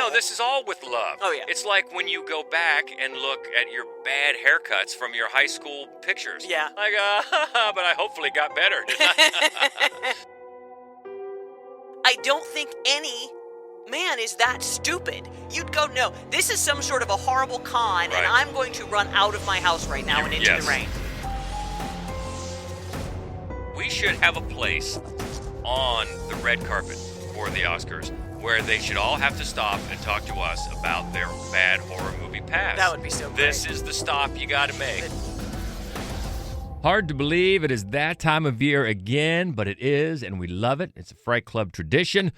No, this is all with love. Oh, yeah. It's like when you go back and look at your bad haircuts from your high school pictures. Yeah. Like, but I hopefully got better. I don't think any man is that stupid. You'd go, no, this is some sort of a horrible con, and I'm going to run out of my house right now and into the rain. We should have a place on the red carpet for the Oscars where they should all have to stop and talk to us about their bad horror movie past. That would be so great. This is the stop you got to make. Hard to believe it is that time of year again, but it is, and we love it. It's a Fright Club tradition.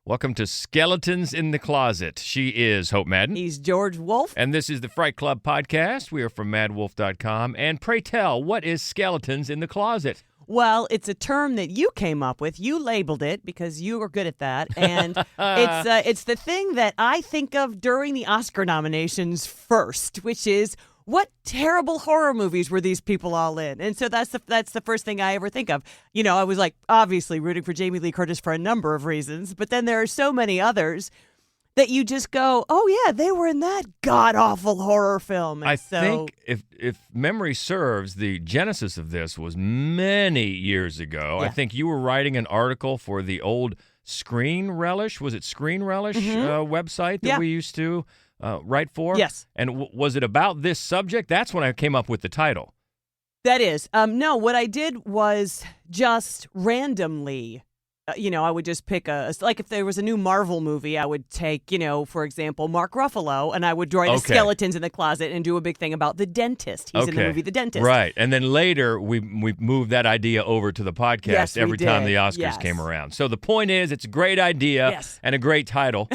Welcome to Skeletons in the Closet. She is Hope Madden. He's George Wolf. And this is the Fright Club podcast. We are from madwolf.com. And pray tell, what is Skeletons in the Closet? Well, it's a term that you came up with. You labeled it because you were good at that. And it's the thing that I think of during the Oscar nominations first, which is, what terrible horror movies were these people all in? And so that's the first thing I ever think of. You know, I was like, obviously rooting for Jamie Lee Curtis for a number of reasons, but then there are so many others that you just go, oh yeah, they were in that god-awful horror film. And I think if memory serves, the genesis of this was many years ago. Yeah. I think you were writing an article for the old Screen Relish. Was it Screen Relish website that we used to write for? Yes. And was it about this subject? That's when I came up with the title. That is. No, what I did was just randomly, I would just pick like if there was a new Marvel movie, I would take, for example, Mark Ruffalo, and I would draw the skeletons in the closet and do a big thing about the dentist. He's in the movie The Dentist. Right. And then later we moved that idea over to the podcast every time the Oscars came around. So the point is, it's a great idea and a great title.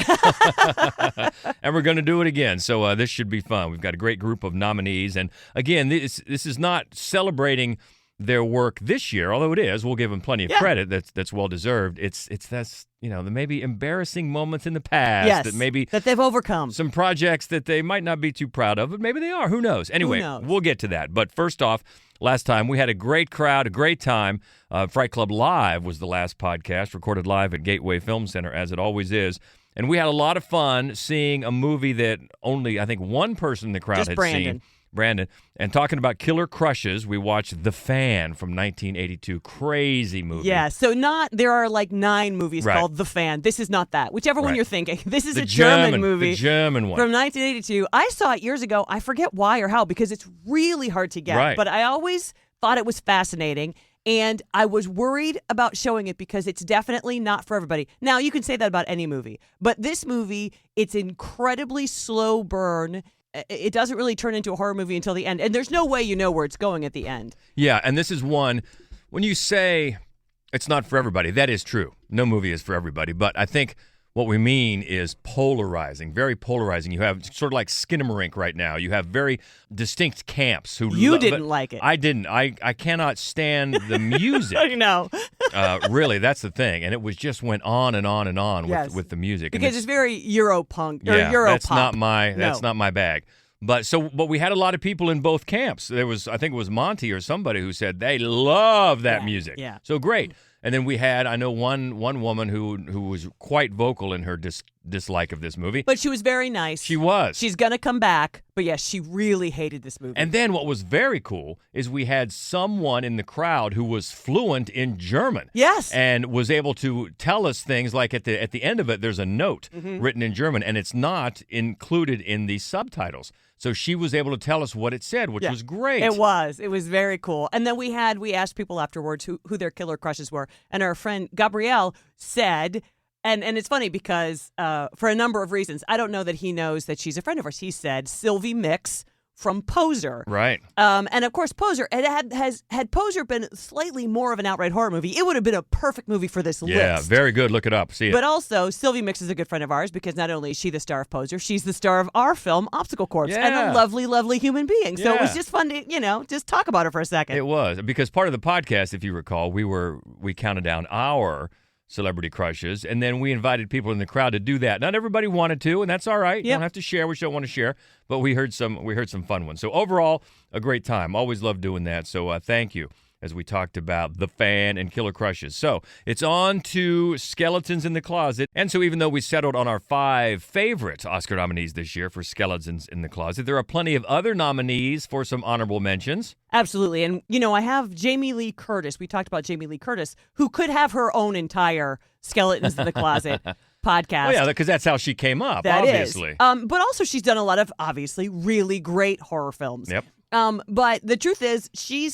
And we're going to do it again. So this should be fun. We've got a great group of nominees. And again, this is not celebrating their work this year, although it is. We'll give them plenty of credit. That's well deserved. It's the maybe embarrassing moments in the past that they've overcome. Some projects that they might not be too proud of, but maybe they are. Who knows? Anyway, we'll get to that. But first off, last time we had a great crowd, a great time. Fright Club Live was the last podcast, recorded live at Gateway Film Center, as it always is. And we had a lot of fun seeing a movie that only, I think, one person in the crowd had seen. Brandon. And talking about killer crushes, we watched The Fan from 1982. Crazy movie. Yeah, so there are like 9 movies called The Fan. This is not that. Whichever one you're thinking. This is a German movie. The German one. From 1982. I saw it years ago. I forget why or how, because it's really hard to get. Right. But I always thought it was fascinating. And I was worried about showing it because it's definitely not for everybody. Now, you can say that about any movie. But this movie, it's incredibly slow burn. It doesn't really turn into a horror movie until the end. And there's no way you know where it's going at the end. Yeah, and this is one, when you say it's not for everybody, that is true. No movie is for everybody. But I think what we mean is polarizing, very polarizing. You have sort of like Skinamarink right now. You have very distinct camps who You didn't like it. I didn't. I cannot stand the music. I know. Really, that's the thing. And it went on and on and on with the music. Because it's very Europunk or Europop. That's not my bag. But we had a lot of people in both camps. I think it was Monty or somebody who said they love that music. Yeah. So great. And then we had, I know, one woman who was quite vocal in her dislike of this movie. But she was very nice. She was. She's going to come back. But yes, she really hated this movie. And then what was very cool is we had someone in the crowd who was fluent in German. Yes. And was able to tell us things like at the end of it, there's a note written in German, and it's not included in the subtitles. So she was able to tell us what it said, which was great. It was. It was very cool. And then we asked people afterwards who their killer crushes were. And our friend Gabrielle said, and it's funny because for a number of reasons, I don't know that he knows that she's a friend of ours. He said Sylvie Mix from Poser. Right. And of course, Poser, had Poser been slightly more of an outright horror movie, it would have been a perfect movie for this list. Yeah, very good. Look it up. See it. But also, Sylvie Mix is a good friend of ours because not only is she the star of Poser, she's the star of our film, Obstacle Corps, and a lovely, lovely human being. So it was just fun to, just talk about her for a second. It was. Because part of the podcast, if you recall, we counted down our celebrity crushes, and then we invited people in the crowd to do that. Not everybody wanted to, and that's all right. You don't have to share what you don't want to share, but we heard some fun ones. So overall, a great time. Always love doing that, so thank you. as we talked about The Fan and Killer Crushes. So it's on to Skeletons in the Closet. And so even though we settled on our 5 favorite Oscar nominees this year for Skeletons in the Closet, there are plenty of other nominees for some honorable mentions. Absolutely. And, I have Jamie Lee Curtis. We talked about Jamie Lee Curtis, who could have her own entire Skeletons in the Closet podcast. Oh, yeah, because that's how she came up, that obviously. Is. But also she's done a lot of, obviously, really great horror films. Yep. But the truth is, she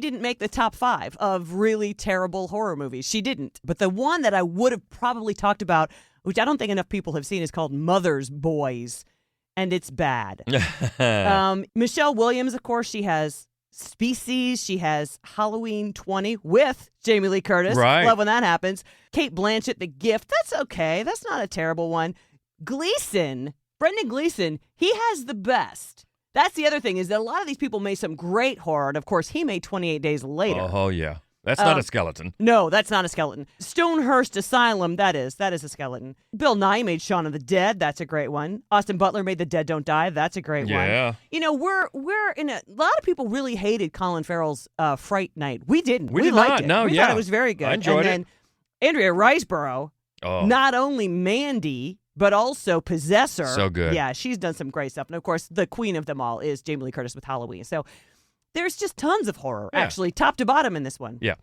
didn't make the top 5 of really terrible horror movies. She didn't. But the one that I would have probably talked about, which I don't think enough people have seen, is called Mother's Boys. And it's bad. Michelle Williams, of course, she has Species. She has Halloween 20 with Jamie Lee Curtis. Right. Love when that happens. Kate Blanchett, The Gift. That's okay. That's not a terrible one. Brendan Gleeson, he has the best. That's the other thing, is that a lot of these people made some great horror. And, of course, he made 28 Days Later. Oh, yeah. That's not a skeleton. No, that's not a skeleton. Stonehurst Asylum, that is a skeleton. Bill Nye made Shaun of the Dead. That's a great one. Austin Butler made The Dead Don't Die. That's a great one. Yeah. We're in a lot of people really hated Colin Farrell's Fright Night. We didn't. We did liked not. it. No, we thought it was very good. I enjoyed it. And then Andrea Riseborough, not only Mandy, but also Possessor. So good. Yeah, she's done some great stuff. And, of course, the queen of them all is Jamie Lee Curtis with Halloween. So there's just tons of horror, actually, top to bottom in this one. Yeah.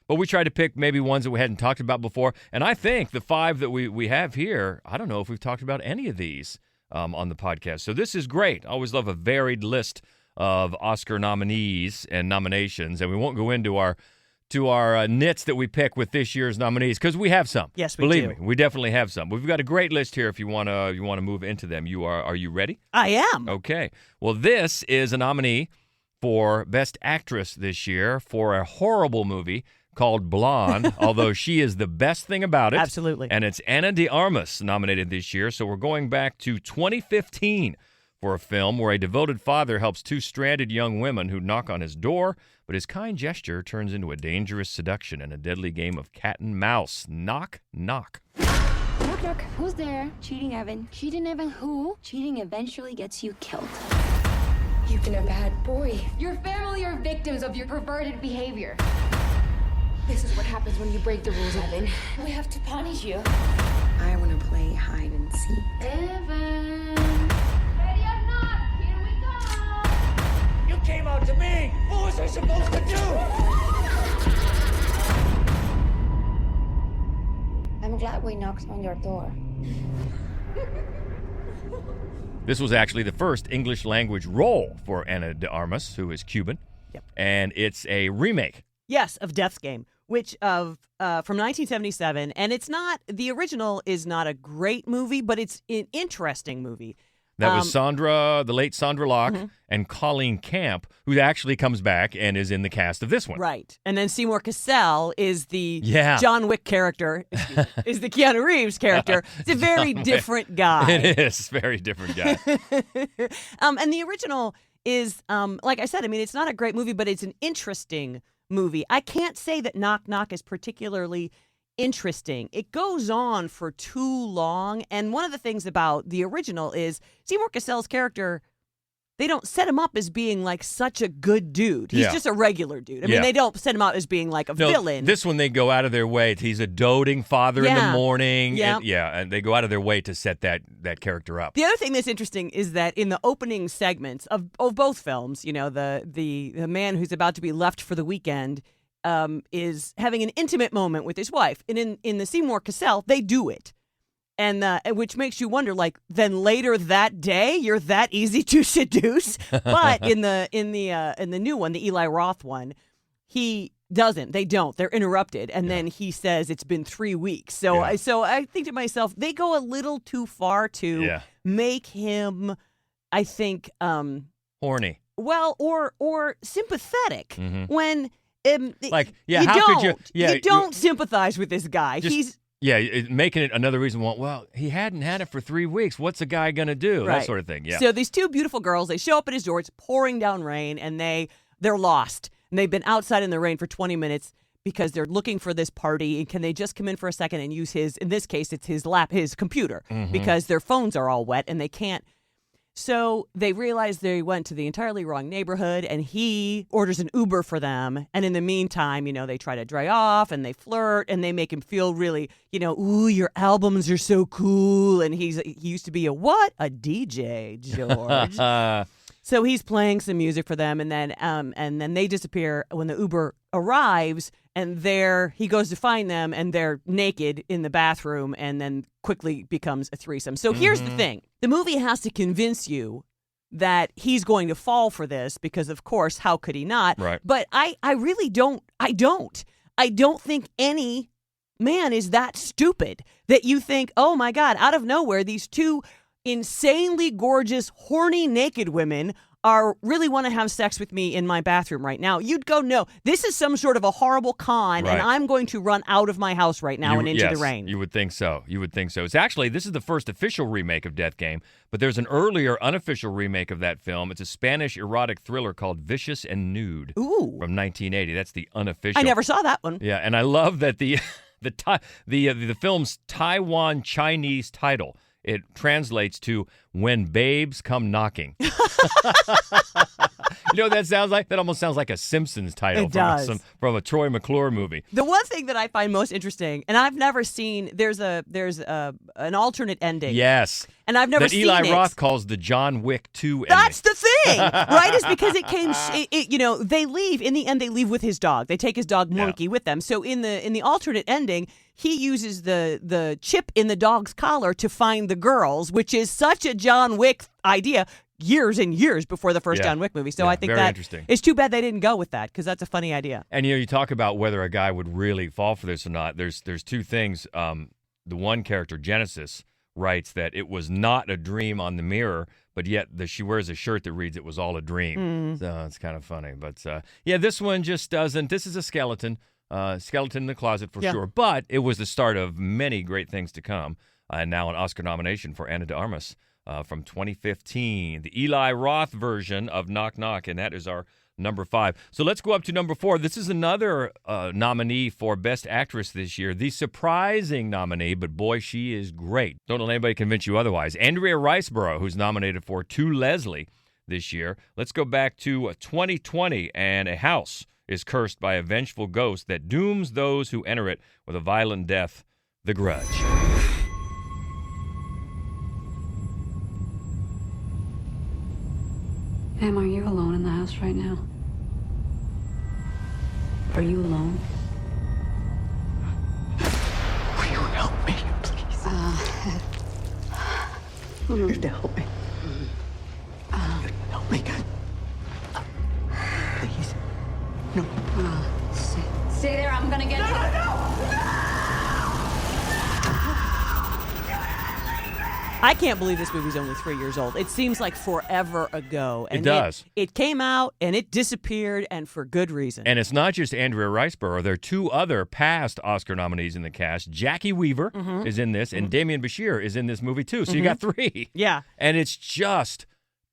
But we tried to pick maybe ones that we hadn't talked about before. And I think the 5 that we have here, I don't know if we've talked about any of these on the podcast. So this is great. I always love a varied list of Oscar nominees and nominations. And we won't go into our nits that we pick with this year's nominees, because we have some. Yes, we Believe do. me, we definitely have some. We've got a great list here if you want to move into them. Are you ready? I am. Okay. Well, this is a nominee for Best Actress this year for a horrible movie called Blonde, although she is the best thing about it. Absolutely. And it's Ana de Armas nominated this year. So we're going back to 2015 for a film where a devoted father helps 2 stranded young women who knock on his door, but his kind gesture turns into a dangerous seduction and a deadly game of cat and mouse. Knock, knock. Knock, knock. Who's there? Cheating Evan. Cheating Evan who? Cheating eventually gets you killed. You've been a bad boy. Your family are victims of your perverted behavior. This is what happens when you break the rules, Evan. We have to punish you. I want to play hide and seek. Evan. Ready or not, here we go. You came out to me. What was I supposed to do? I'm glad we knocked on your door. This was actually the first English language role for Ana de Armas, who is Cuban. Yep. And it's a remake. Yes, of Death's Game, which from 1977, and the original is not a great movie, but it's an interesting movie. That was the late Sandra Locke, and Colleen Camp, who actually comes back and is in the cast of this one. Right. And then Seymour Cassell is the Yeah. John Wick character, is the Keanu Reeves character. It's a very different guy. It is. Very different guy. And the original is, like I said, I mean, it's not a great movie, but it's an interesting movie. I can't say that Knock Knock is particularly interesting. It goes on for too long, and one of the things about the original is Seymour Cassell's character, they don't set him up as being like such a good dude. He's just a regular dude. I mean, they don't set him up as being like a villain. This one they go out of their way. He's a doting father in the morning. Yeah. And they go out of their way to set that character up. The other thing that's interesting is that in the opening segments of both films, you know, the man who's about to be left for the weekend is having an intimate moment with his wife. And in the Seymour Cassell, they do it. And which makes you wonder, like, then later that day, you're that easy to seduce. But in the new one, the Eli Roth one, he doesn't. They don't. They're interrupted, and then he says it's been 3 weeks. So I think to myself, they go a little too far to make him, I think, horny. Well, or sympathetic when. You don't sympathize with this guy. Making it another reason. Well, he hadn't had it for 3 weeks. What's a guy going to do? Right. That sort of thing. Yeah. So these 2 beautiful girls, they show up at his door. It's pouring down rain, and they're lost. And they've been outside in the rain for 20 minutes because they're looking for this party. And can they just come in for a second and use in this case, it's his computer, because their phones are all wet and they can't. So they realize they went to the entirely wrong neighborhood, and he orders an Uber for them. And in the meantime, they try to dry off and they flirt and they make him feel really, ooh, your albums are so cool. And he used to be a what? A DJ, George. So he's playing some music for them, and then they disappear when the Uber arrives, and there he goes to find them, and they're naked in the bathroom, and then quickly becomes a threesome. So here's the thing. The movie has to convince you that he's going to fall for this because, of course, how could he not? Right. But I really don't. I don't think any man is that stupid that you think, oh, my God, out of nowhere, these two insanely gorgeous, horny, naked women really want to have sex with me in my bathroom right now. You'd go, no, this is some sort of a horrible con, and I'm going to run out of my house right now and into the rain. You would think so. It's actually, this is the first official remake of Death Game, but there's an earlier unofficial remake of that film. It's a Spanish erotic thriller called Vicious and Nude from 1980. That's the unofficial. I never saw that one. Yeah, and I love that the film's Taiwan Chinese title, it translates to When Babes Come Knocking. You know what that sounds like? That almost sounds like a Simpsons title from a Troy McClure movie. The one thing that I find most interesting, and I've never seen, there's an alternate ending. Yes. And I've never seen it. That Eli Roth calls the John Wick 2 ending. That's the thing, right? Is because it came, they leave, in the end they leave with his dog. They take his dog Monkey with them. So in the alternate ending, he uses the chip in the dog's collar to find the girls, which is such a John Wick idea years and years before the first John Wick movie. So I think that interesting. It's too bad they didn't go with that because that's a funny idea. And you talk about whether a guy would really fall for this or not. There's two things. The one character, Genesis, writes that it was not a dream on the mirror, but yet she wears a shirt that reads it was all a dream. So it's kind of funny. But this one just doesn't. This is a skeleton. Skeleton in the closet for sure. But it was the start of many great things to come. And now an Oscar nomination for Ana de Armas from 2015. The Eli Roth version of Knock Knock, and that is our number 5. So let's go up to number 4. This is another nominee for Best Actress this year. The surprising nominee, but boy, she is great. Don't let anybody convince you otherwise. Andrea Riseborough, who's nominated for To Leslie this year. Let's go back to 2020, and a house is cursed by a vengeful ghost that dooms those who enter it with a violent death. The Grudge. Em, are you alone in the house right now? Are you alone? Will you help me, please? You need to help me. Help me. Please. No. Stay there, I'm gonna get you. I can't believe this movie's only 3 years old. It seems like forever ago. And it does. It came out and it disappeared, and for good reason. And it's not just Andrea Riseborough. There are 2 other past Oscar nominees in the cast. Jackie Weaver is in this, and Damian Bashir is in this movie too. So you got 3. Yeah. And it's just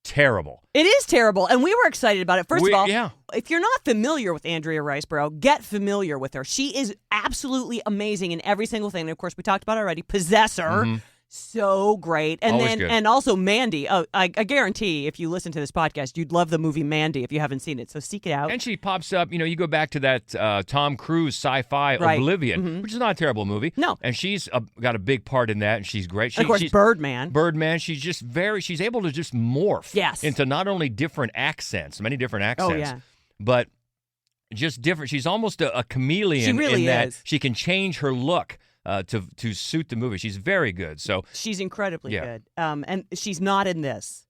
terrible. It is terrible, and we were excited about it. First of all, yeah. If you're not familiar with Andrea Riseborough, get familiar with her. She is absolutely amazing in every single thing. And of course, we talked about it already. Possessor. So great. And Always then good. and also Mandy. Oh, I guarantee if you listen to this podcast, you'd love the movie Mandy if you haven't seen it. So seek it out. And she pops up, you go back to that Tom Cruise sci-fi Oblivion, which is not a terrible movie. No. And she's got a big part in that, and she's great. And of course, Birdman. She's just she's able to just morph into not only different accents, many different accents, but just different. She's almost a chameleon she really in that is. she can change her look to suit the movie. She's very good. So she's incredibly good. And she's not in this.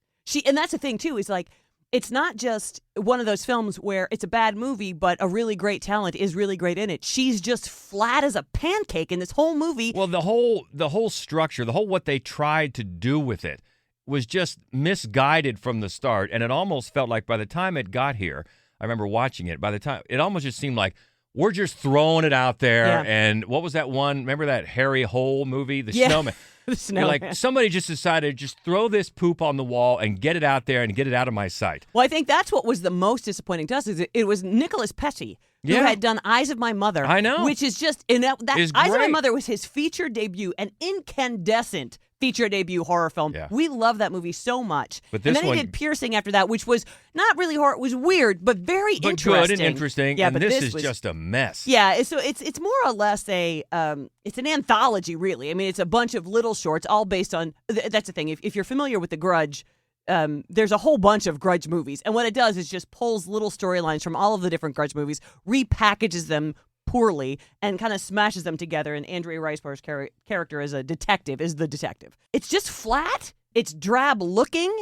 And that's the thing too, is like it's not just one of those films where it's a bad movie, but a really great talent is really great in it. She's just flat as a pancake in this whole movie. Well, the whole structure, what they tried to do with it was just misguided from the start, and it almost felt like by the time it got here, I remember watching it, by the time it almost just seemed like we're just throwing it out there. And what was that one? Remember that Harry Hole movie, The Snowman? The Snowman. Like somebody just decided just throw this poop on the wall and get it out there and get it out of my sight. Well, I think that's what was the most disappointing to us. Is it was Nicholas Petty who had done Eyes of My Mother. I know, which is just Eyes of My Mother was his feature debut, an incandescent feature debut horror film. Yeah. We love that movie so much. But and this then one, he did Piercing after that, which was not really horror. It was weird, but very interesting. Good and interesting. Yeah, and but this is was just a mess. Yeah, so it's more or less it's an anthology, really. I mean, it's a bunch of little shorts, all based on. That's the thing. If you're familiar with The Grudge, there's a whole bunch of Grudge movies, and what it does is just pulls little storylines from all of the different Grudge movies, repackages them poorly, and kind of smashes them together. And Andrea Riseborough's character as a detective is the detective. It's just flat. It's drab looking.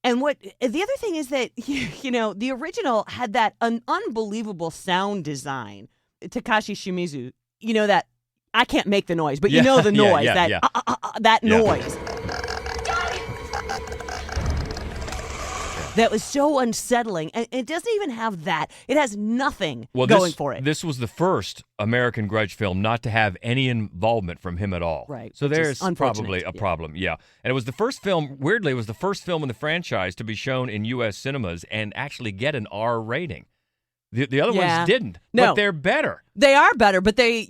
And the other thing is that, the original had that unbelievable sound design. Takashi Shimizu, that I can't make the noise, but you know the noise, that noise. That was so unsettling, and it doesn't even have that. It has nothing going for it. This was the first American Grudge film not to have any involvement from him at all. Right. So there's probably a problem, yeah. And it was the first film, weirdly, it was the first film in the franchise to be shown in U.S. cinemas and actually get an R rating. The other ones didn't, but they're better. They are better, but they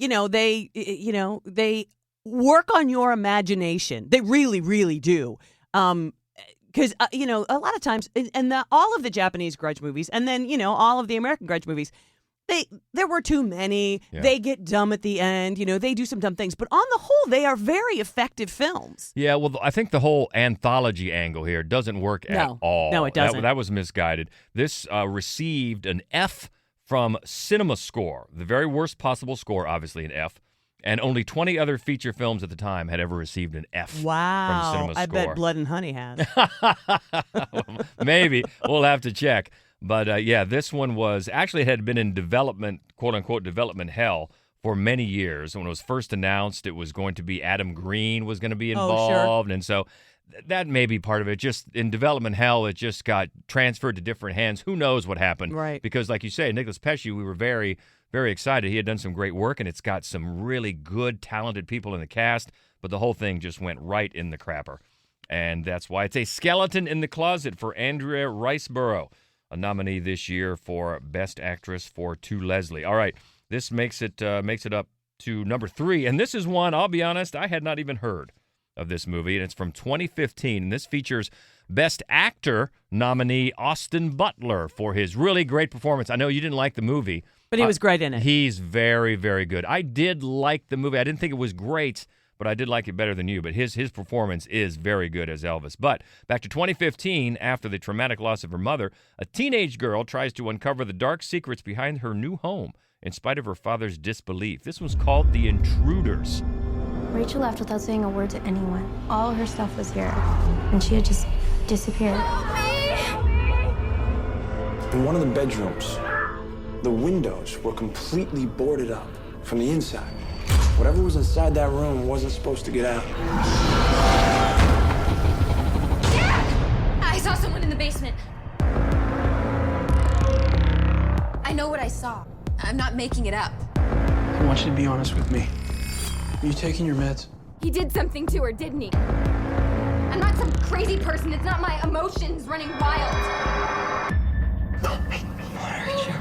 work on your imagination. They really, really do. Because, a lot of times, and all of the Japanese Grudge movies, and then, all of the American Grudge movies, there were too many. Yeah. They get dumb at the end. They do some dumb things. But on the whole, they are very effective films. Yeah, well, I think the whole anthology angle here doesn't work at all. No, it doesn't. That was misguided. This received an F from Cinema Score, the very worst possible score, obviously an F. And only 20 other feature films at the time had ever received an F from Cinema Score. I bet Blood and Honey has. Maybe. We'll have to check. But, this one it had been in development, quote-unquote, development hell for many years. When it was first announced, it was going to be Adam Green was going to be involved. Sure. And so that may be part of it. Just in development hell, it just got transferred to different hands. Who knows what happened? Right. Because, like you say, Nicholas Pesce, we were very, very excited. He had done some great work, and it's got some really good, talented people in the cast, but the whole thing just went right in the crapper. And that's why it's a skeleton in the closet for Andrea Riseborough, a nominee this year for Best Actress for To Leslie. All right, this makes it up to number 3, and this is one, I'll be honest, I had not even heard of this movie, and it's from 2015, and this features Best Actor nominee Austin Butler for his really great performance. I know you didn't like the movie. But he was great in it. He's very, very good. I did like the movie. I didn't think it was great, but I did like it better than you. But his performance is very good as Elvis. But back to 2015, after the traumatic loss of her mother, a teenage girl tries to uncover the dark secrets behind her new home in spite of her father's disbelief. This was called The Intruders. Rachel left without saying a word to anyone. All her stuff was here, and she had just disappeared. In one of the bedrooms, the windows were completely boarded up from the inside. Whatever was inside that room wasn't supposed to get out. Dad! I saw someone in the basement. I know what I saw. I'm not making it up. I want you to be honest with me. Are you taking your meds? He did something to her, didn't he? I'm not some crazy person. It's not my emotions running wild. Don't make me hurt you.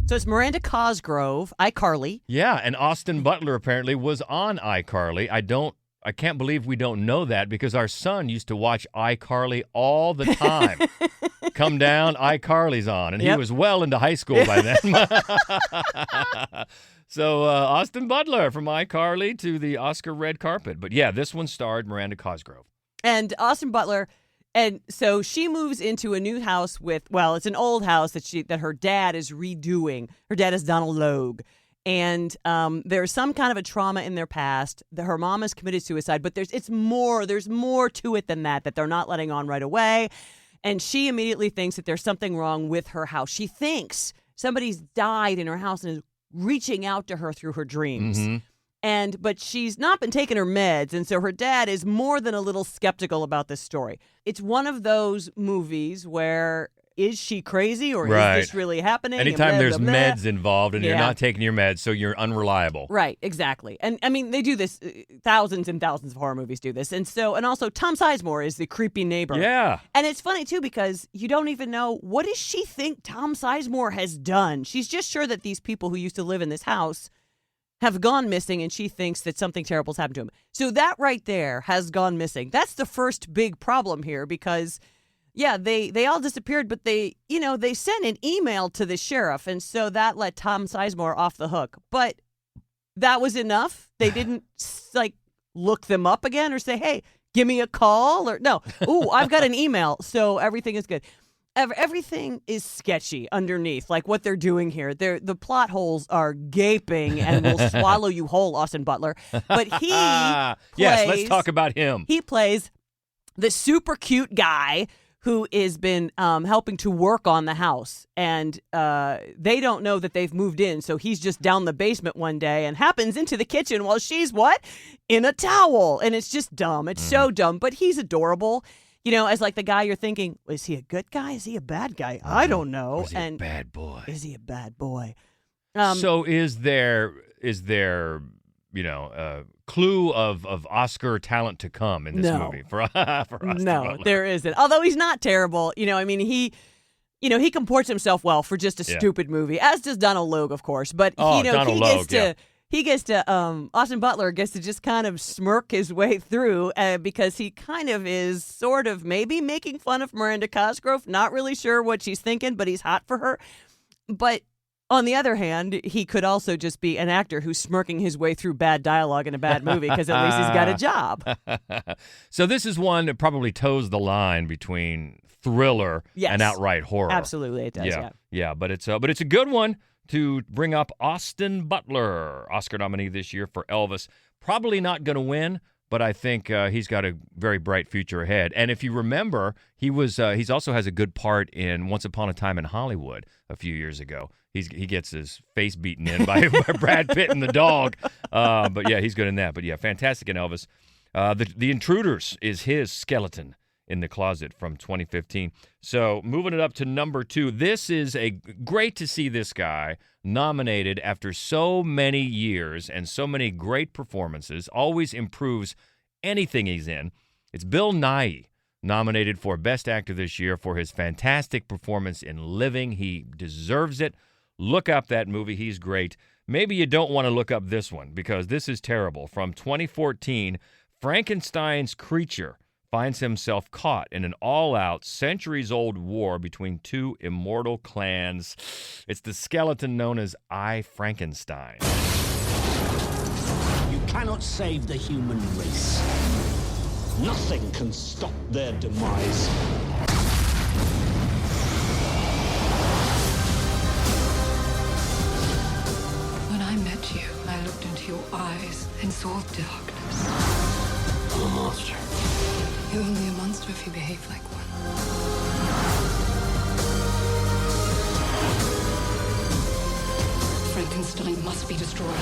So it's Miranda Cosgrove, iCarly. Yeah, and Austin Butler apparently was on iCarly. I can't believe we don't know that because our son used to watch iCarly all the time. Come down, iCarly's on. And he was well into high school by then. So Austin Butler from iCarly to the Oscar red carpet. But yeah, this one starred Miranda Cosgrove. And Austin Butler, and so she moves into a new house it's an old house that her dad is redoing. Her dad is Donald Logue. And there's some kind of a trauma in their past. Her mom has committed suicide, but there's more to it than that they're not letting on right away. And she immediately thinks that there's something wrong with her house. She thinks somebody's died in her house and is reaching out to her through her dreams. Mm-hmm. But she's not been taking her meds, and so her dad is more than a little skeptical about this story. It's one of those movies where, is she crazy or is this really happening? Anytime there's meds involved and you're not taking your meds, so you're unreliable. Right, exactly. And I mean, they do this, thousands and thousands of horror movies do this. And also Tom Sizemore is the creepy neighbor. Yeah. And it's funny too because you don't even know, what does she think Tom Sizemore has done? She's just sure that these people who used to live in this house have gone missing, and she thinks that something terrible's happened to him. So that right there has gone missing. That's the first big problem here because, yeah, they all disappeared, but they sent an email to the sheriff, and so that let Tom Sizemore off the hook. But that was enough? They didn't, look them up again or say, hey, give me a call? Or no, ooh, I've got an email, so everything is good. Everything is sketchy underneath, like what they're doing here. The plot holes are gaping and will swallow you whole, Austin Butler. But he yes, let's talk about him. He plays the super cute guy who has been helping to work on the house. And they don't know that they've moved in, so he's just down the basement one day and happens into the kitchen while she's, in a towel. And it's just dumb. It's so dumb, but he's adorable. As the guy you're thinking, is he a good guy? Is he a bad guy? I don't know. Is he a bad boy? Is he a bad boy? So is there clue of Oscar talent to come in this movie for Austin Butler? There isn't. Although he's not terrible. He comports himself well for just a stupid movie, as does Donald Logue, of course. But Austin Butler gets to just kind of smirk his way through because he kind of is sort of maybe making fun of Miranda Cosgrove. Not really sure what she's thinking, but he's hot for her. But on the other hand, he could also just be an actor who's smirking his way through bad dialogue in a bad movie because at least he's got a job. So this is one that probably toes the line between thriller and outright horror. Absolutely, it does. Yeah. But it's a good one to bring up. Austin Butler, Oscar nominee this year for Elvis. Probably not going to win, but I think he's got a very bright future ahead. And if you remember, he's also has a good part in Once Upon a Time in Hollywood a few years ago. He gets his face beaten in by Brad Pitt and the dog. But yeah, he's good in that. But yeah, fantastic in Elvis. The Intruders is his Skeleton in the Closet from 2015. So moving it up to number 2. This is great to see this guy nominated after so many years and so many great performances. Always improves anything he's in. It's Bill Nighy, nominated for Best Actor this year for his fantastic performance in Living. He deserves it. Look up that movie. He's great. Maybe you don't want to look up this one because this is terrible. From 2014, Frankenstein's creature finds himself caught in an all-out, centuries-old war between two immortal clans. It's the skeleton known as I, Frankenstein. You cannot save the human race. Nothing can stop their demise. When I met you, I looked into your eyes and saw darkness. I'm a monster. You're only a monster if you behave like one. Frankenstein must be destroyed.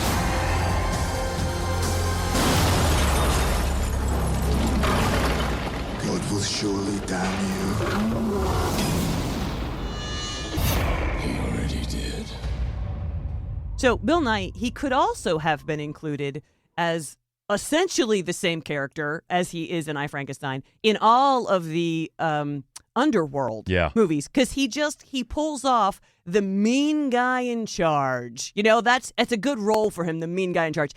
God will surely damn you. He already did. So Bill Nighy, he could also have been included as essentially the same character as he is in I, Frankenstein in all of the Underworld movies, because he pulls off the mean guy in charge. That's a good role for him, the mean guy in charge.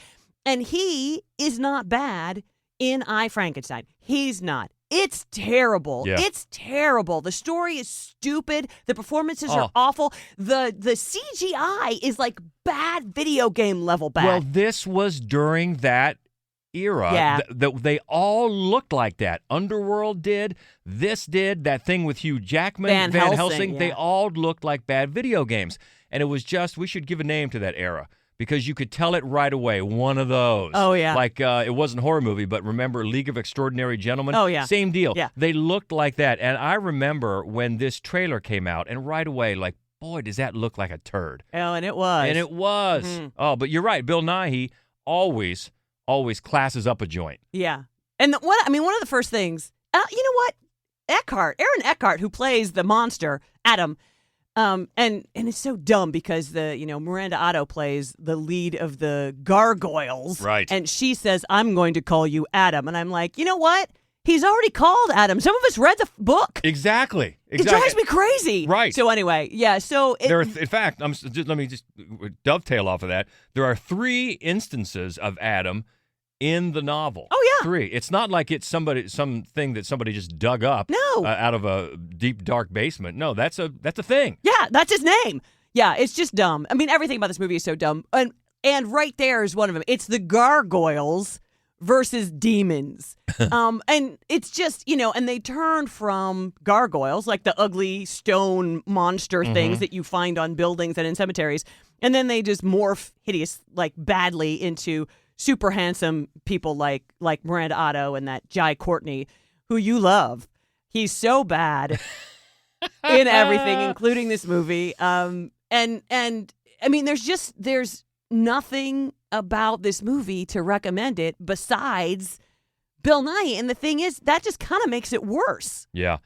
And he is not bad in I, Frankenstein. He's not. It's terrible. Yeah. It's terrible. The story is stupid. The performances are awful. The CGI is like bad video game level bad. Well, this was during that era. They all looked like that. Underworld did. This did. That thing with Hugh Jackman, Van Helsing. They all looked like bad video games. And it was just, we should give a name to that era because you could tell it right away. One of those. Oh, yeah. Like, it wasn't a horror movie, but remember League of Extraordinary Gentlemen? Oh, yeah. Same deal. Yeah. They looked like that. And I remember when this trailer came out, and right away, like, boy, does that look like a turd. Oh, and it was. And it was. Mm-hmm. Oh, but you're right. Bill Nighy always classes up a joint. Yeah. And one of the first things, you know what? Aaron Eckhart, who plays the monster, Adam, and it's so dumb because Miranda Otto plays the lead of the Gargoyles. Right. And she says, I'm going to call you Adam. And I'm like, you know what? He's already called Adam. Some of us read the book. Exactly. It drives me crazy. Right. So anyway, yeah. So in fact, let me just dovetail off of that. There are 3 instances of Adam in the novel. Oh, yeah. 3. It's not like it's something that somebody just dug up out of a deep, dark basement. No, that's a thing. Yeah, that's his name. Yeah, it's just dumb. I mean, everything about this movie is so dumb. And right there is one of them. It's the gargoyles versus demons. And it's just, and they turn from gargoyles, like the ugly stone monster things that you find on buildings and in cemeteries, and then they just morph hideous, like badly into super handsome people like Miranda Otto and that Jai Courtney, who you love. He's so bad in everything, including this movie. And I mean, there's nothing about this movie to recommend it besides Bill Nighy. And the thing is, that just kind of makes it worse. Yeah.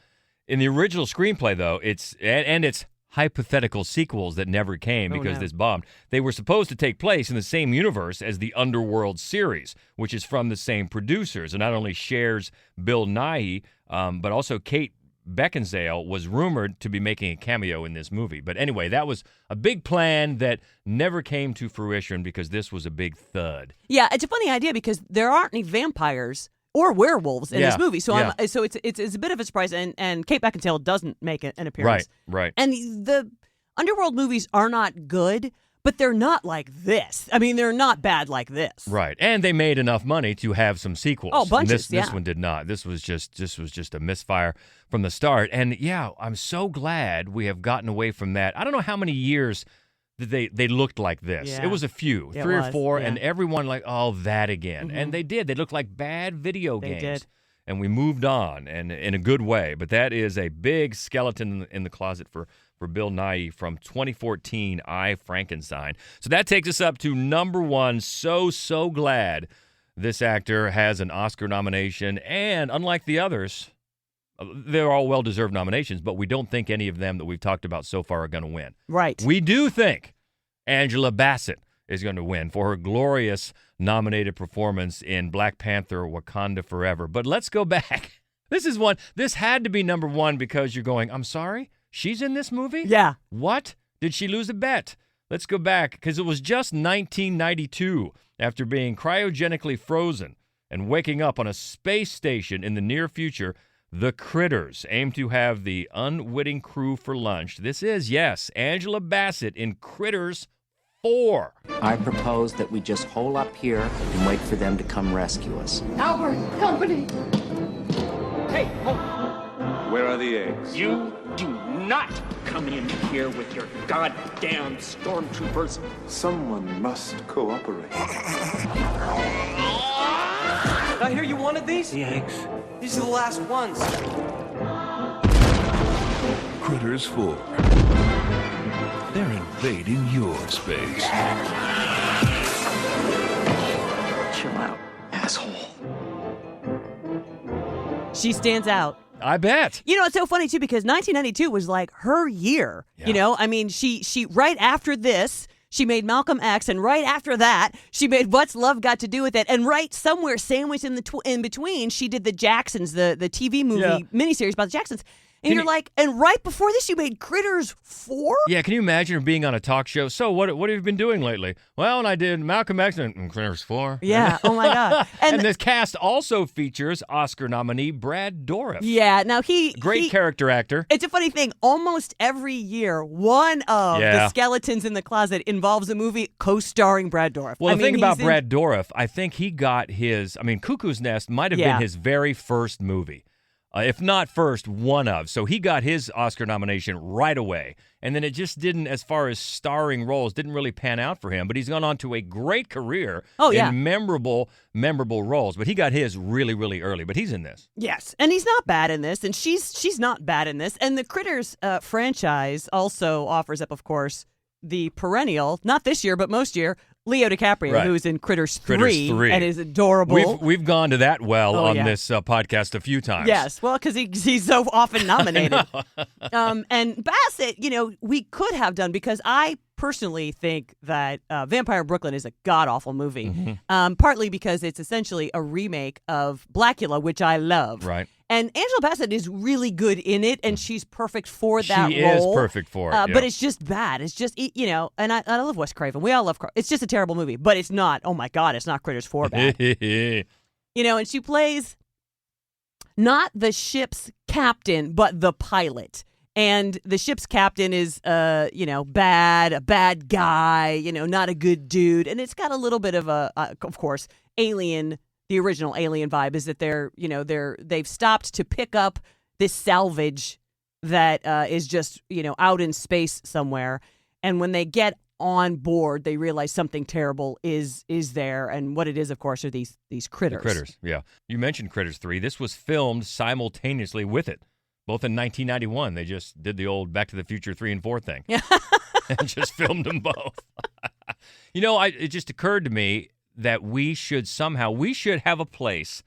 In the original screenplay, though, it's hypothetical sequels that never came because this bombed. They were supposed to take place in the same universe as the Underworld series, which is from the same producers. And not only shares Bill Nighy, but also Kate Beckinsale was rumored to be making a cameo in this movie. But anyway, that was a big plan that never came to fruition because this was a big thud. Yeah, it's a funny idea because there aren't any vampires or werewolves in this movie. So it's a bit of a surprise. And Kate Beckinsale doesn't make an appearance. Right. And the Underworld movies are not good, but they're not like this. I mean, they're not bad like this. Right. And they made enough money to have some sequels. Oh, bunches, This one did not. This was just a misfire from the start. And yeah, I'm so glad we have gotten away from that. I don't know how many years that they looked like this. Yeah. It was a few, It 3 or was, 4, yeah. and everyone like, oh, that again. And they did. They looked like bad video games. They did. And we moved on, and in a good way. But that is a big skeleton in the closet for Bill Nighy from 2014, I, Frankenstein. So that takes us up to number 1. So glad this actor has an Oscar nomination. And unlike the others, they're all well-deserved nominations, but we don't think any of them that we've talked about so far are going to win. Right. We do think Angela Bassett is going to win for her glorious nominated performance in Black Panther: Wakanda Forever. But let's go back. This had to be number 1 because you're going, I'm sorry? She's in this movie? Yeah. What? Did she lose a bet? Let's go back because it was just 1992 after being cryogenically frozen and waking up on a space station in the near future. The Critters aim to have the unwitting crew for lunch. This is, yes, Angela Bassett in Critters 4. I propose that we just hole up here and wait for them to come rescue us. Albert, company. Hey, where are the eggs? You do not come in here with your goddamn stormtroopers. Someone must cooperate. I hear you wanted these? The eggs. These are the last ones. Critters 4. They're invading your space. Chill out, asshole. She stands out. I bet. It's so funny, too, because 1992 was like her year. Yeah. I mean, she right after this, she made Malcolm X, and right after that, she made What's Love Got to Do with It, and right somewhere sandwiched in between, she did the Jacksons, the TV movie miniseries about the Jacksons. And and right before this, you made Critters 4? Yeah, can you imagine her being on a talk show? So what have you been doing lately? Well, I did Malcolm X and Critters 4. Yeah, oh my God. And the cast also features Oscar nominee Brad Dourif. Yeah, now Great character actor. It's a funny thing. Almost every year, one of the skeletons in the closet involves a movie co-starring Brad Dourif. Well, the thing about Brad Dourif, I think he got his, Cuckoo's Nest might have been his very first movie. If not first, one of. So he got his Oscar nomination right away. And then it just didn't, as far as starring roles, didn't really pan out for him. But he's gone on to a great career in memorable roles. But he got his really, really early. But he's in this. Yes. And he's not bad in this. And she's not bad in this. And the Critters franchise also offers up, of course, the perennial, not this year, but most year, Leo DiCaprio, who's in Critters 3 and is adorable. We've gone to that on this podcast a few times. Yes, well, because he's so often nominated. And Bassett, we could have done, because I personally think that Vampire Brooklyn is a god-awful movie, partly because it's essentially a remake of Blackula, which I love. Right. And Angela Bassett is really good in it, and she's perfect for that role. She is perfect for it. But it's just bad. It's just, and I love Wes Craven. We all love It's just a terrible movie, but it's not, oh my God, it's not Critters 4 bad. And she plays not the ship's captain, but the pilot. And the ship's captain is, a bad guy, not a good dude. And it's got a little bit of of course, alien. The original Alien vibe is that they've stopped to pick up this salvage that is just, out in space somewhere. And when they get on board, they realize something terrible is there. And what it is, of course, are these critters. The critters, yeah. You mentioned Critters 3. This was filmed simultaneously with it, both in 1991. They just did the old Back to the Future 3 and 4 thing. And just filmed them both. It just occurred to me that we should have a place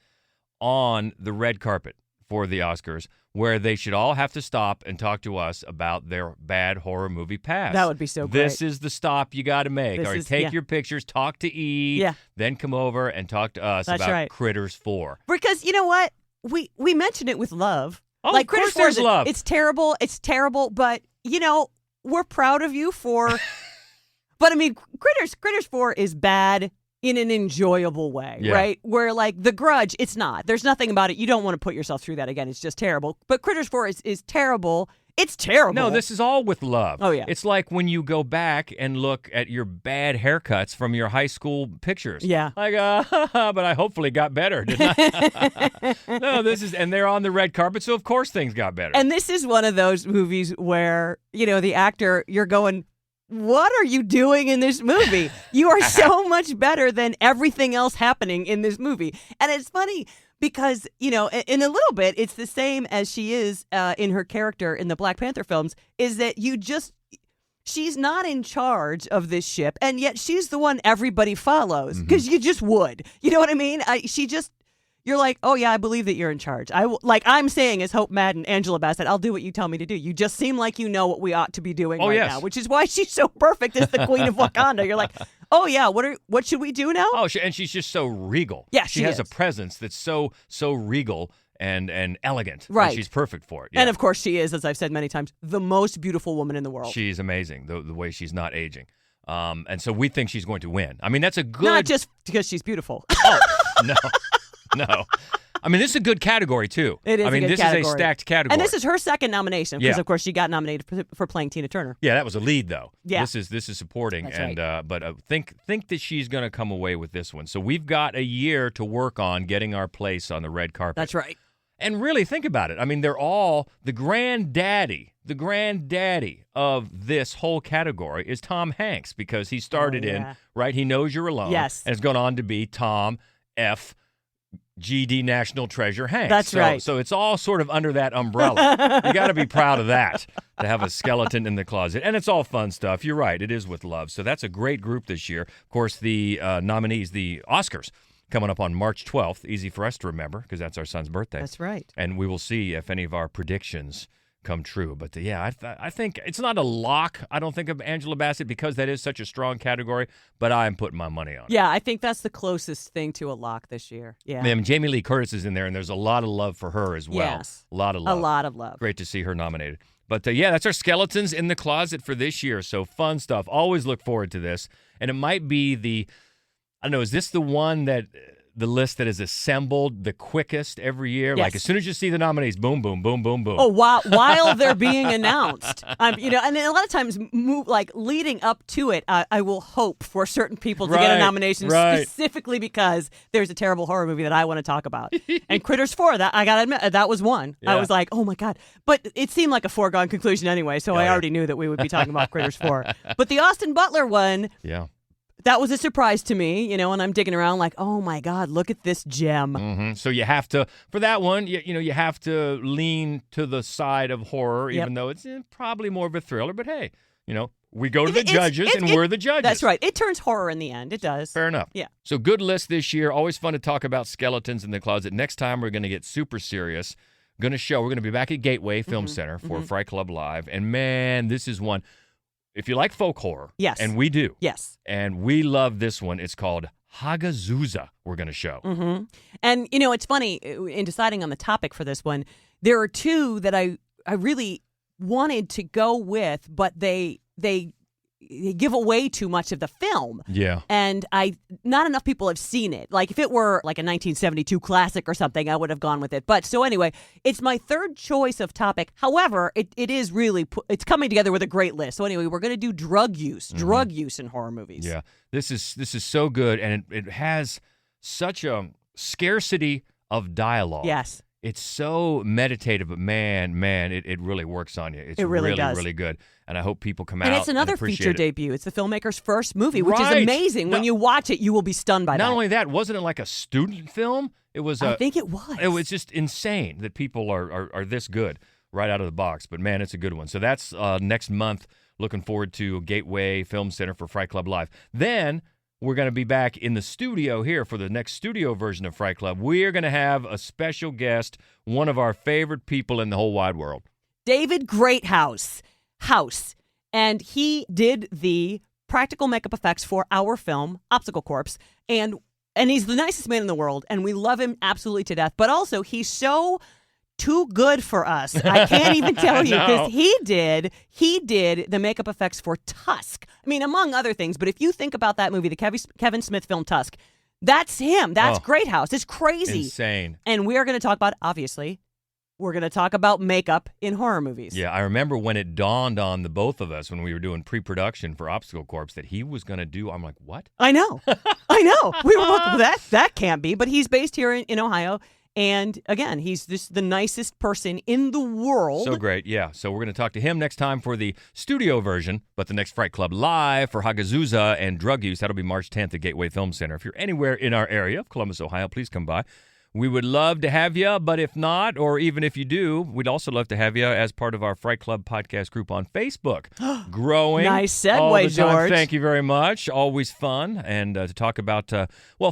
on the red carpet for the Oscars where they should all have to stop and talk to us about their bad horror movie past. That would be so great. This is the stop you got to make. Take your pictures, talk to E, then come over and talk to us about Critters 4. Because you know what? We mentioned it with love. Oh, of course there's love. It's terrible, but, we're proud of you for... But, I mean, Critters 4 is bad in an enjoyable way, right? Where, like, The Grudge, it's not. There's nothing about it. You don't want to put yourself through that again. It's just terrible. But Critters 4 is terrible. It's terrible. No, this is all with love. Oh, yeah. It's like when you go back and look at your bad haircuts from your high school pictures. Yeah. Like, but I hopefully got better, didn't I? No, and they're on the red carpet, so of course things got better. And this is one of those movies where, the actor, you're going, what are you doing in this movie? You are so much better than everything else happening in this movie. And it's funny because, in a little bit, it's the same as she is in her character in the Black Panther films, is that she's not in charge of this ship, and yet she's the one everybody follows because you just would. You know what I mean? You're like, oh, yeah, I believe that you're in charge. I'm saying as Hope Madden, Angela Bassett, I'll do what you tell me to do. You just seem like you know what we ought to be doing now, which is why she's so perfect as the Queen of Wakanda. You're like, oh, yeah, what should we do now? Oh, and she's just so regal. Yeah, she has a presence that's so regal and elegant. Right. And she's perfect for it. Yeah. And, of course, she is, as I've said many times, the most beautiful woman in the world. She's amazing, the way she's not aging. And so we think she's going to win. I mean, that's a good... Not just because she's beautiful. Oh, no. No. I mean, this is a good category, too. It is this category. is a stacked category. And this is her second nomination because, of course, she got nominated for playing Tina Turner. Yeah, that was a lead, though. Yeah. This is supporting. That's and right. But think that she's going to come away with this one. So we've got a year to work on getting our place on the red carpet. That's right. And really, think about it. I mean, they're all the granddaddy of this whole category is Tom Hanks because he started in, right? He Knows You're Alone. Yes. And has gone on to be Tom F. GD National Treasure Hanks. That's right. So it's all sort of under that umbrella. You got to be proud of that, to have a skeleton in the closet. And it's all fun stuff. You're right. It is with love. So that's a great group this year. Of course, the nominees, the Oscars, coming up on March 12th. Easy for us to remember because that's our son's birthday. That's right. And we will see if any of our predictions come true. But I think it's not a lock, I don't think, of Angela Bassett because that is such a strong category, but I'm putting my money on it. Yeah, I think that's the closest thing to a lock this year. Yeah. And Jamie Lee Curtis is in there, and there's a lot of love for her as well. Yes. A lot of love. A lot of love. Great to see her nominated. But that's our skeletons in the closet for this year. So fun stuff. Always look forward to this. And it might be I don't know, is this the one that... the list that is assembled the quickest every year? Yes. Like, as soon as you see the nominees, boom, boom, boom, boom, boom. Oh, while they're being announced. And then a lot of times, leading up to it, I will hope for certain people to get a nomination specifically because there's a terrible horror movie that I want to talk about. And Critters 4, that I got to admit, that was one. Yeah. I was like, oh, my God. But it seemed like a foregone conclusion anyway, so I already knew that we would be talking about Critters 4. But the Austin Butler one... Yeah. That was a surprise to me, and I'm digging around like, oh, my God, look at this gem. Mm-hmm. So you have to, for that one, you have to lean to the side of horror, even though it's probably more of a thriller. But, hey, we go to the judges, and we're the judges. That's right. It turns horror in the end. It does. Fair enough. Yeah. So good list this year. Always fun to talk about skeletons in the closet. Next time, we're going to get super serious. We're going to be back at Gateway Film Center for Fright Club Live. And, man, this is one. if you like folk horror, yes, and we do, yes, and we love this one, it's called Hagazusa, we're going to show. Mm-hmm. And, it's funny, in deciding on the topic for this one, there are two that I really wanted to go with, but they give away too much of the film. Yeah. And not enough people have seen it. Like, if it were like a 1972 classic or something, I would have gone with it. But so anyway, it's my third choice of topic. However, it is really, it's coming together with a great list. So anyway, we're going to do drug use in horror movies. Yeah. This is so good, and it has such a scarcity of dialogue. Yes. It's so meditative, but man, it really works on you. It's it really does. Really good. And I hope people come out and it's another feature debut. It's the filmmaker's first movie, which is amazing. When you watch it, you will be stunned by that. Not only that, wasn't it like a student film? It was. I think it was. It was just insane that people are this good right out of the box. But man, it's a good one. So that's next month. Looking forward to Gateway Film Center for Fright Club Live. Then we're going to be back in the studio here for the next studio version of Fright Club. We are going to have a special guest, one of our favorite people in the whole wide world. David Greathouse. And he did the practical makeup effects for our film, Obstacle Corpse. And he's the nicest man in the world, and we love him absolutely to death. But also, he's so too good for us. I can't even tell you, because he did the makeup effects for Tusk. I mean, among other things, but if you think about that movie, the Kevin Smith film Tusk, that's him. That's Greathouse. It's crazy. Insane. And we are going to talk about, obviously, we're going to talk about makeup in horror movies. Yeah, I remember when it dawned on the both of us when we were doing pre-production for Obstacle Corpse that he was going to do, I'm like, what? I know. We were both, that can't be, but he's based here in Ohio. And again, he's just the nicest person in the world. So great, yeah. So we're going to talk to him next time for the studio version, but the next Fright Club Live for Hagazusa and drug use, that'll be March 10th at Gateway Film Center. If you're anywhere in our area of Columbus, Ohio, please come by. We would love to have you, but if not, or even if you do, we'd also love to have you as part of our Fright Club podcast group on Facebook. Growing. Nice segue, all the time. George. Thank you very much. Always fun. And to talk about,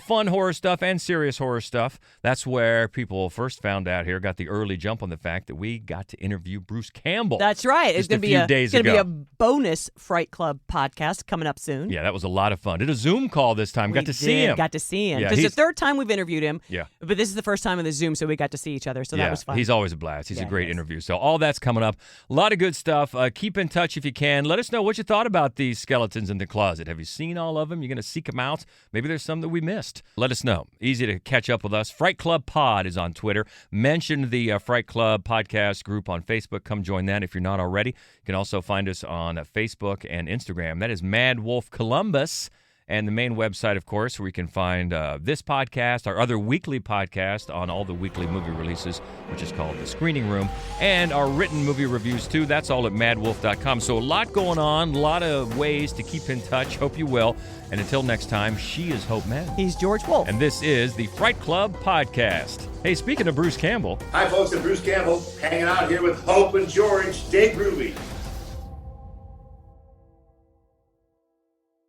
fun horror stuff and serious horror stuff. That's where people first found out here, got the early jump on the fact that we got to interview Bruce Campbell. That's right. It's going to be a bonus Fright Club podcast coming up soon. Yeah, that was a lot of fun. Did a Zoom call this time. Got to see him. Got to see him. Because it's the third time we've interviewed him. Yeah. But this is the first time in the Zoom, so we got to see each other, so that was fun. He's always a blast. He's a great interview. So all that's coming up. A lot of good stuff. Keep in touch if you can. Let us know what you thought about these skeletons in the closet. Have you seen all of them? You're going to seek them out? Maybe there's some that we missed. Let us know. Easy to catch up with us. Fright Club Pod is on Twitter. Mention the Fright Club podcast group on Facebook. Come join that if you're not already. You can also find us on Facebook and Instagram. That is Mad Wolf Columbus. And the main website, of course, where you can find this podcast, our other weekly podcast on all the weekly movie releases, which is called The Screening Room, and our written movie reviews, too. That's all at madwolf.com. So a lot going on, a lot of ways to keep in touch. Hope you will. And until next time, she is Hope Mann. He's George Wolf. And this is the Fright Club Podcast. Hey, speaking of Bruce Campbell. Hi, folks. I'm Bruce Campbell, hanging out here with Hope and George, Dave Ruby.